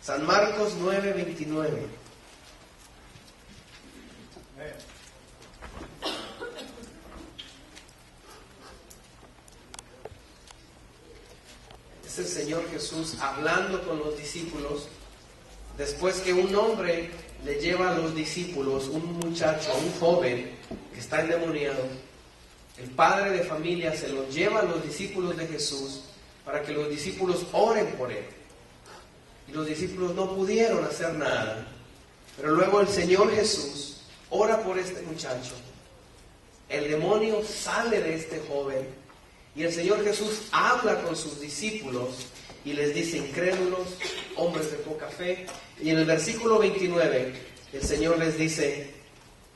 San Marcos 9:29. Es el Señor Jesús hablando con los discípulos después que un hombre le lleva a los discípulos, un muchacho, un joven que está endemoniado. El padre de familia se lo lleva a los discípulos de Jesús para que los discípulos oren por él. Y los discípulos no pudieron hacer nada. Pero luego el Señor Jesús ora por este muchacho. El demonio sale de este joven. Y el Señor Jesús habla con sus discípulos y les dice: incrédulos, hombres de poca fe. Y en el versículo 29, el Señor les dice,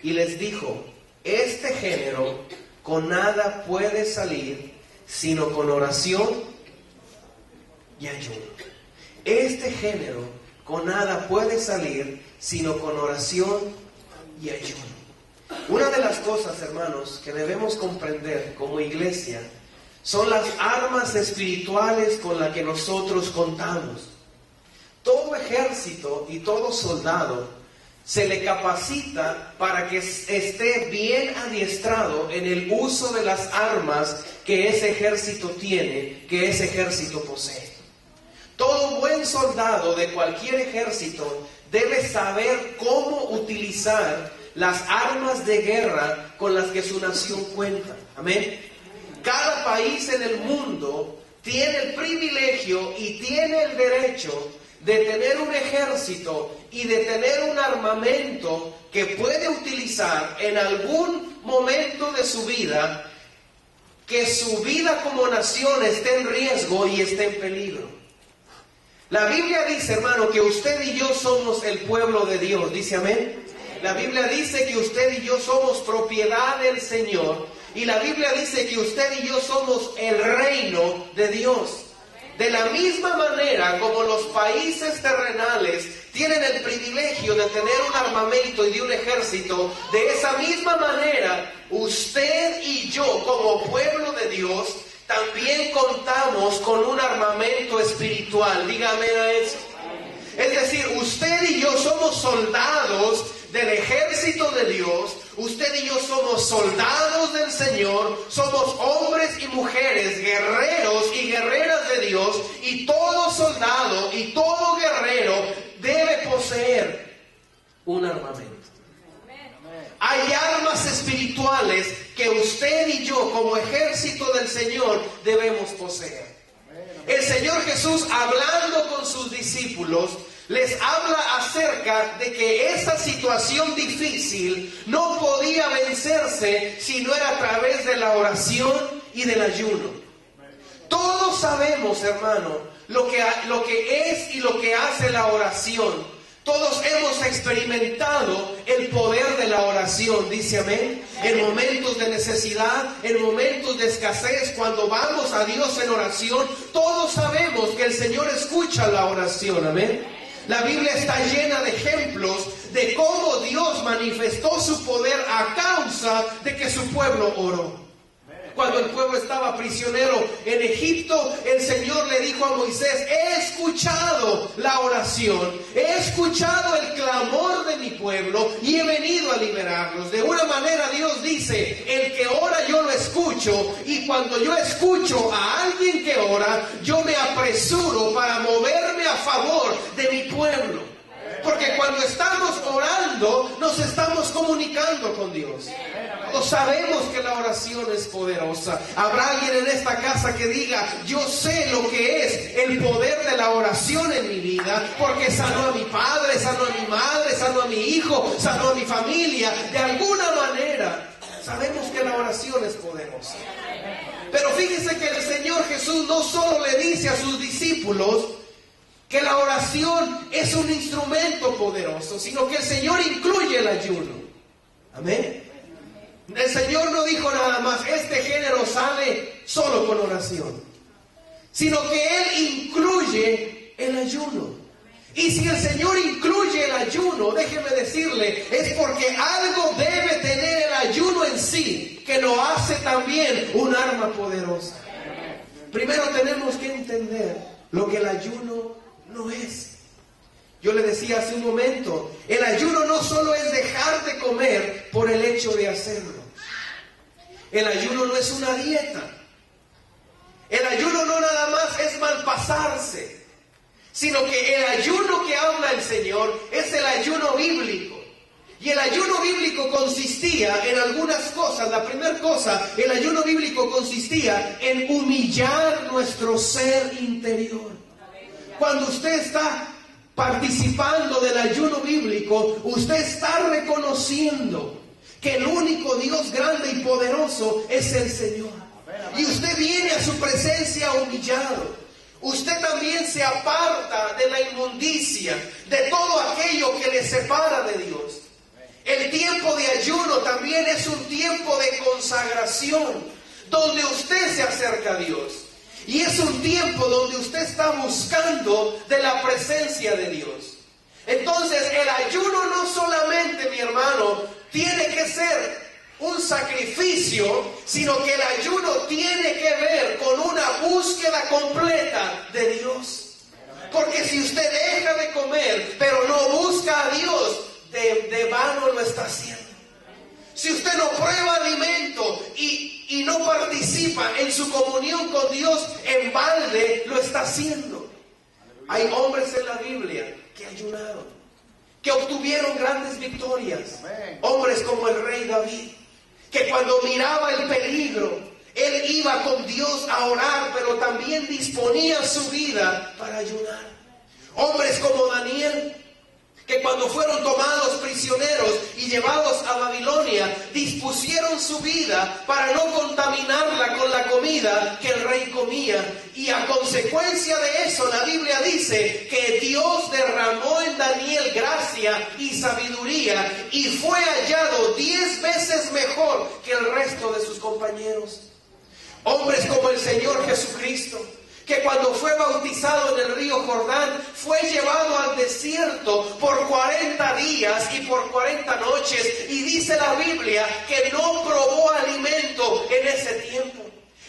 y les dijo: este género con nada puede salir, sino con oración y ayuno. Este género con nada puede salir, sino con oración y ayuno. Una de las cosas, hermanos, que debemos comprender como iglesia son las armas espirituales con las que nosotros contamos. Todo ejército y todo soldado se le capacita para que esté bien adiestrado en el uso de las armas que ese ejército tiene, que ese ejército posee. Todo buen soldado de cualquier ejército debe saber cómo utilizar las armas de guerra con las que su nación cuenta. Amén. Cada país en el mundo tiene el privilegio y tiene el derecho de tener un ejército y de tener un armamento que puede utilizar en algún momento de su vida, que su vida como nación esté en riesgo y esté en peligro. La Biblia dice, hermano, que usted y yo somos el pueblo de Dios. ¿Dice amén? La Biblia dice que usted y yo somos propiedad del Señor. Y la Biblia dice que usted y yo somos el reino de Dios. De la misma manera como los países terrenales tienen el privilegio de tener un armamento y de un ejército, de esa misma manera, usted y yo como pueblo de Dios también contamos con un armamento espiritual. Dígame a eso. Es decir, usted y yo somos soldados del ejército de Dios. Usted y yo somos soldados del Señor, somos hombres y mujeres, guerreros y guerreras de Dios, y todo soldado y todo guerrero debe poseer un armamento. Hay armas espirituales que usted y yo como ejército del Señor debemos poseer. El Señor Jesús, hablando con sus discípulos, les habla acerca de que esa situación difícil no podía vencerse si no era a través de la oración y del ayuno. Todos sabemos, hermano, lo que es y lo que hace la oración. Todos hemos experimentado el poder de la oración, dice amén. En momentos de necesidad, en momentos de escasez, cuando vamos a Dios en oración, todos sabemos que el Señor escucha la oración, amén. La Biblia está llena de ejemplos de cómo Dios manifestó su poder a causa de que su pueblo oró. Cuando el pueblo estaba prisionero en Egipto, el Señor le dijo a Moisés: he escuchado la oración, he escuchado el clamor de mi pueblo y he venido a liberarlos. De una manera Dios dice: el que ora yo lo escucho, y cuando yo escucho a alguien que ora, yo me apresuro para moverme a favor de mi pueblo. Porque cuando estamos orando, nos estamos comunicando con Dios. Todos sabemos que la oración es poderosa. Habrá alguien en esta casa que diga: yo sé lo que es el poder de la oración en mi vida, porque sanó a mi padre, sanó a mi madre, sanó a mi hijo, sanó a mi familia. De alguna manera sabemos que la oración es poderosa. Pero fíjense que el Señor Jesús no solo le dice a sus discípulos que la oración es un instrumento poderoso, sino que el Señor incluye el ayuno. Amén. El Señor no dijo nada más: este género sale solo con oración, sino que Él incluye el ayuno. Y si el Señor incluye el ayuno, déjeme decirle, es porque algo debe tener el ayuno en sí, que lo hace también un arma poderosa. Primero tenemos que entender lo que el ayuno no es. Yo le decía hace un momento, el ayuno no solo es dejar de comer por el hecho de hacerlo. El ayuno no es una dieta. El ayuno no nada más es malpasarse, sino que el ayuno que habla el Señor es el ayuno bíblico. Y el ayuno bíblico consistía en algunas cosas. La primera cosa, el ayuno bíblico consistía en humillar nuestro ser interior. Cuando usted está participando del ayuno bíblico, usted está reconociendo que el único Dios grande y poderoso es el Señor. Y usted viene a su presencia humillado. Usted también se aparta de la inmundicia, de todo aquello que le separa de Dios. El tiempo de ayuno también es un tiempo de consagración, donde usted se acerca a Dios. Y es un tiempo donde usted está buscando de la presencia de Dios. Entonces, el ayuno no solamente, mi hermano, tiene que ser un sacrificio, sino que el ayuno tiene que ver con una búsqueda completa de Dios. Porque si usted deja de comer, pero no busca a Dios, de vano lo está haciendo. Si usted no prueba alimento y no participa en su comunión con Dios, en balde lo está haciendo. Hay hombres en la Biblia que ayunaron, que obtuvieron grandes victorias. Hombres como el rey David, que cuando miraba el peligro, él iba con Dios a orar, pero también disponía su vida para ayunar. Hombres como Daniel, que cuando fueron tomados prisioneros y llevados a Babilonia, dispusieron su vida para no contaminarla con la comida que el rey comía. Y a consecuencia de eso, la Biblia dice que Dios derramó en Daniel gracia y sabiduría, y fue hallado 10 veces mejor que el resto de sus compañeros. Hombres como el Señor Jesucristo, que cuando fue bautizado en el río Jordán, fue llevado al desierto por 40 días y por 40 noches. Y dice la Biblia que no probó alimento en ese tiempo.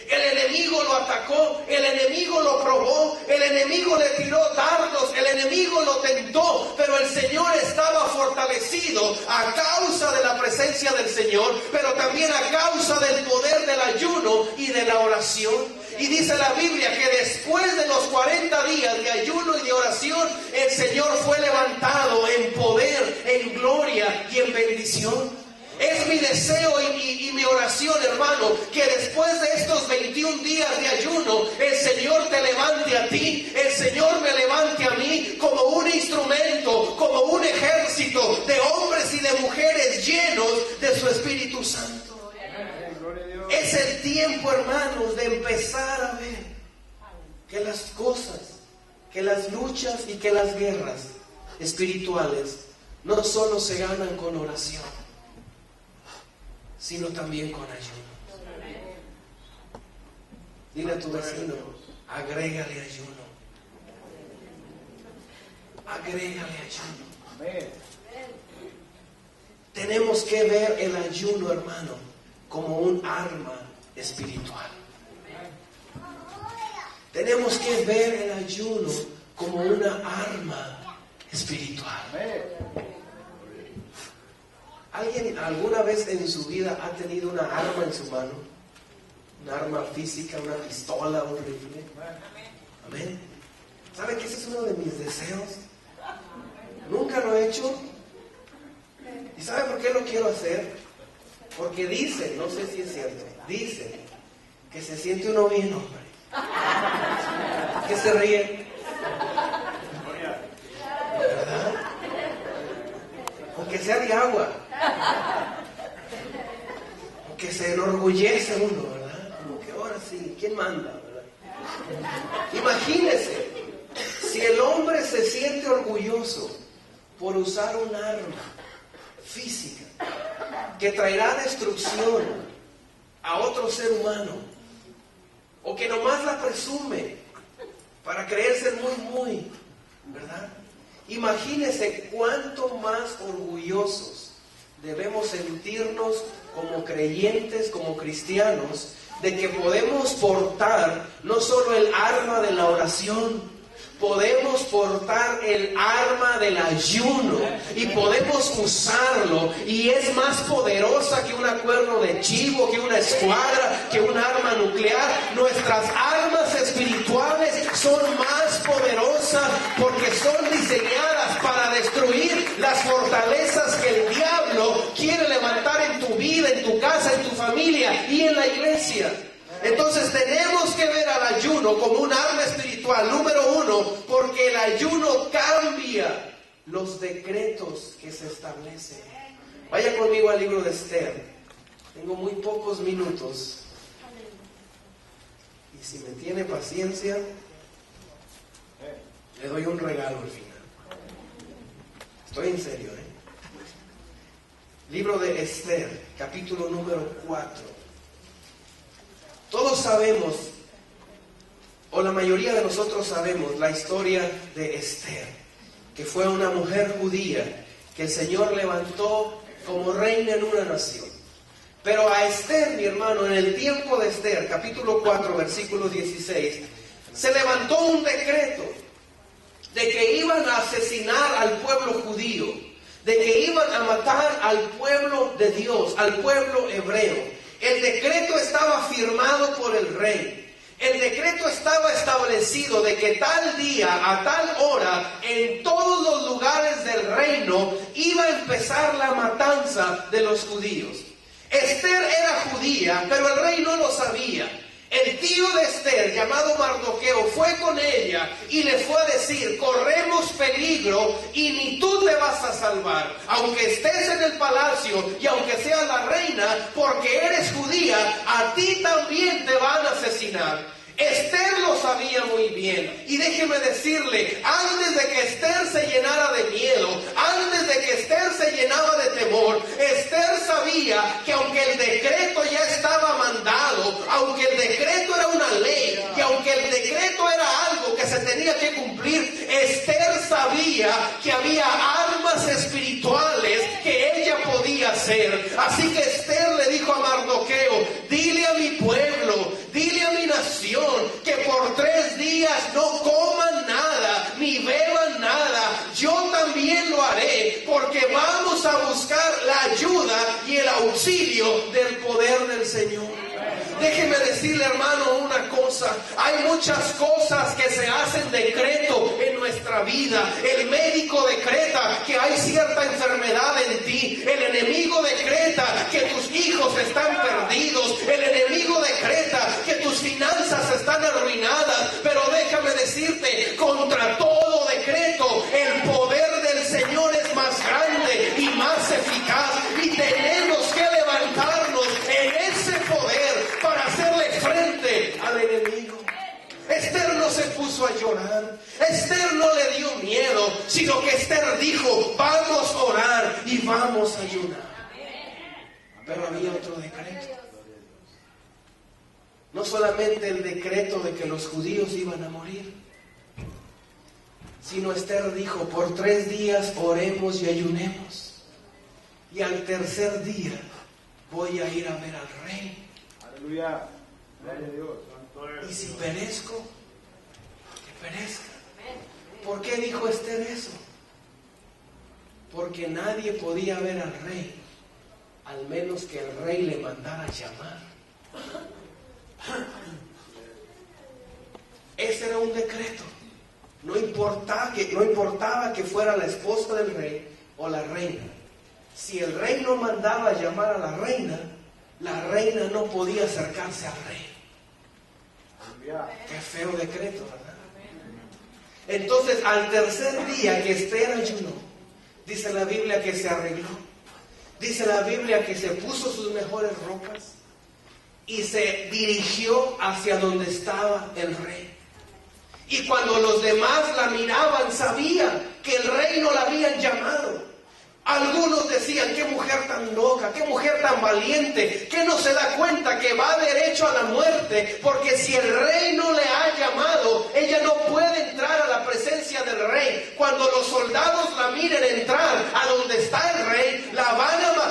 El enemigo lo atacó, el enemigo lo probó, el enemigo le tiró dardos, el enemigo lo tentó, pero el Señor estaba fortalecido a causa de la presencia del Señor, pero también a causa del poder del ayuno y de la oración. Y dice la Biblia que después de los 40 días de ayuno y de oración, el Señor fue levantado en poder, en gloria y en bendición. Es mi deseo y mi oración, hermano, que después de estos 21 días de ayuno, el Señor te levante a ti, el Señor me levante a mí como un instrumento, como un ejército de hombres y de mujeres llenos de su Espíritu Santo. Es el tiempo, hermanos, de empezar a ver que las cosas, que las luchas y que las guerras espirituales no solo se ganan con oración, sino también con ayuno. Dile a tu vecino, agrégale ayuno. Agrégale ayuno. Tenemos que ver el ayuno, hermano, como un arma espiritual. Tenemos que ver el ayuno como una arma espiritual. ¿Alguien alguna vez en su vida ha tenido una arma en su mano? Una arma física, una pistola, un rifle. Amén. ¿Sabe que ese es uno de mis deseos? Nunca lo he hecho. ¿Y sabe por qué lo quiero hacer? Porque dicen, no sé si es cierto, dicen que se siente uno bien, hombre. ¿Qué se ríe? ¿Verdad? Aunque sea de agua. Aunque se enorgullece uno, ¿verdad? Como que ahora sí, ¿quién manda? ¿Verdad? Imagínese, si el hombre se siente orgulloso por usar un arma física que traerá destrucción a otro ser humano, o que nomás la presume para creerse muy, ¿verdad? Imagínese cuánto más orgullosos debemos sentirnos como creyentes, como cristianos, de que podemos portar no solo el arma de la oración, podemos portar el arma del ayuno y podemos usarlo, y es más poderosa que un cuerno de chivo, que una escuadra, que un arma nuclear. Nuestras armas espirituales son más poderosas porque son diseñadas para destruir las fortalezas que el diablo quiere levantar en tu vida, en tu casa, en tu familia y en la iglesia. Entonces tenemos que ver al ayuno como un arma espiritual, número uno, porque el ayuno cambia los decretos que se establecen. Vaya conmigo al libro de Esther. Tengo muy pocos minutos. Y si me tiene paciencia, le doy un regalo al final. Estoy en serio, Libro de Esther, capítulo número 4. Todos sabemos, o la mayoría de nosotros sabemos, la historia de Esther, que fue una mujer judía que el Señor levantó como reina en una nación. Pero a Esther, mi hermano, en el tiempo de Esther, capítulo 4, versículo 16, se levantó un decreto de que iban a asesinar al pueblo judío, de que iban a matar al pueblo de Dios, al pueblo hebreo. El decreto estaba firmado por el rey. El decreto estaba establecido de que tal día, a tal hora, en todos los lugares del reino, iba a empezar la matanza de los judíos. Esther era judía, pero el rey no lo sabía. El tío de Esther, llamado Mardoqueo, fue con ella y le fue a decir: corremos peligro y ni tú te vas a salvar, aunque estés en el palacio y aunque seas la reina, porque eres judía, a ti también te van a asesinar. Esther lo sabía muy bien, y déjeme decirle, antes de que Esther se llenara de miedo, antes de que Esther se llenaba de temor, Esther sabía que aunque el decreto ya estaba mandado, aunque el decreto era una ley, y aunque el decreto era algo que se tenía que cumplir, Esther sabía que había armas espirituales que ella podía hacer. Así que Esther le dijo a Mardoqueo: dile a mi pueblo, dile a mi nación, que por 3 días no coman nada, ni beban nada. Yo también lo haré, porque vamos a buscar la ayuda y el auxilio del poder del Señor. Déjeme decirle, hermano, una cosa. Hay muchas cosas que se hacen decreto en nuestra vida. El médico decreta que hay cierta enfermedad en ti. El enemigo decreta que tus hijos están perdidos. El enemigo decreta que tus finanzas están arruinadas. Pero déjame decirte, contra todo decreto, el poder del Señor es más grande y más eficaz. Y tenemos que levantarnos en ese poder para hacerle frente al enemigo. Esther no se puso a llorar, Esther no le dio miedo, sino que Esther dijo: vamos a orar y vamos a ayunar. Pero había otro decreto. No solamente el decreto de que los judíos iban a morir, sino Esther dijo: por 3 días oremos y ayunemos, y al tercer día voy a ir a ver al rey. Aleluya. Gloria a Dios. Y si perezco, que perezca. ¿Por qué dijo Esther eso? Porque nadie podía ver al rey, al menos que el rey le mandara llamar. Ese era un decreto. No importaba que fuera la esposa del rey o la reina. Si el rey no mandaba llamar a la reina no podía acercarse al rey. Qué feo decreto, ¿verdad? Entonces, al tercer día que Esther ayunó, dice la Biblia que se arregló. Dice la Biblia que se puso sus mejores ropas y se dirigió hacia donde estaba el rey. Y cuando los demás la miraban, sabían que el rey no la habían llamado. Algunos decían: qué mujer tan loca, qué mujer tan valiente, que no se da cuenta que va derecho a la muerte, porque si el rey no le ha llamado, ella no puede entrar a la presencia del rey. Cuando los soldados la miren entrar a donde está el rey, la van